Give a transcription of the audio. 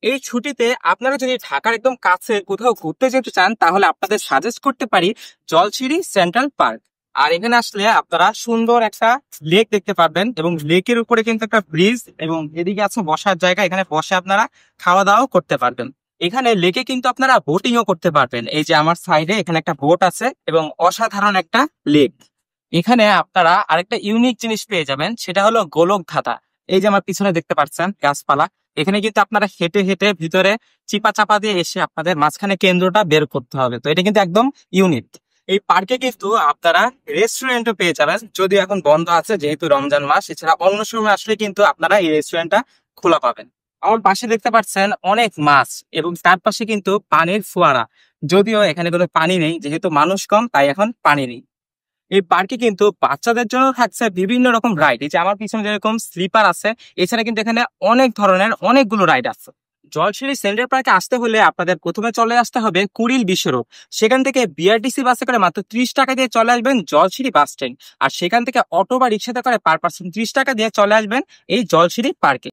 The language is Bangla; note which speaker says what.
Speaker 1: এই ছুটিতে আপনারা যদি ঢাকার একদম কাছে কোথাও ঘুরতে যেতে চান তাহলে আপনাদের সাজেস্ট করতে পারি জলছিরি সেন্ট্রাল পার্ক। আর এখানে আসলে আপনারা সুন্দর একটা লেক দেখতে পারবেন এবং লেকের উপরে কিন্তু একটা ব্রিজ এবং এদিকে আছে বসার জায়গা, এখানে বসে আপনারা খাওয়া দাওয়াও করতে পারবেন। এখানে লেকে কিন্তু আপনারা বোটিংও করতে পারবেন। এই যে আমার সাইডে এখানে একটা বোট আছে এবং অসাধারণ একটা লেক। এখানে আপনারা আরেকটা ইউনিক জিনিস পেয়ে যাবেন, সেটা হলো গোলক ধাঁধা। এই যে আমার পিছনে দেখতে পাচ্ছেন গাছপালা, এখানে কিন্তু আপনারা হেঁটে হেঁটে ভিতরে চিপা চাপা দিয়ে এসে আপনাদের মাঝখানে কেন্দ্রটা বের করতে হবে। তো এটা কিন্তু একদম ইউনিক। এই পার্কে কিন্তু আপনারা রেস্টুরেন্টও পেয়ে যাবেন, যদিও এখন বন্ধ আছে যেহেতু রমজান মাস। এছাড়া অন্য সময় আসলে কিন্তু আপনারা এই রেস্টুরেন্টটা খোলা পাবেন। আমার পাশে দেখতে পাচ্ছেন অনেক মাছ এবং তার পাশে কিন্তু পানির ফোয়ারা। যদিও এখানে কোনো পানি নেই, যেহেতু মানুষ কম তাই এখন পানি নেই। এই পার্কে কিন্তু বাচ্চাদের জন্য থাকছে বিভিন্ন রকম রাইড। এই যে আমার পিছনে যেরকম স্লিপার আছে, এছাড়া কিন্তু এখানে অনেক ধরনের অনেকগুলো রাইড আছে। জলশিরি সেন্ট্রাল পার্কে আসতে হলে আপনাদের প্রথমে চলে আসতে হবে কুড়িল বিশ্বরোড। সেখান থেকে বিআরটিসি বাসে করে মাত্র 30 টাকা দিয়ে চলে আসবেন জলশিরি বাস স্ট্যান্ড। আর সেখান থেকে অটো বা রিক্সাতে করে পার পার্সন 30 টাকা দিয়ে চলে আসবেন এই জলশিরি পার্কে।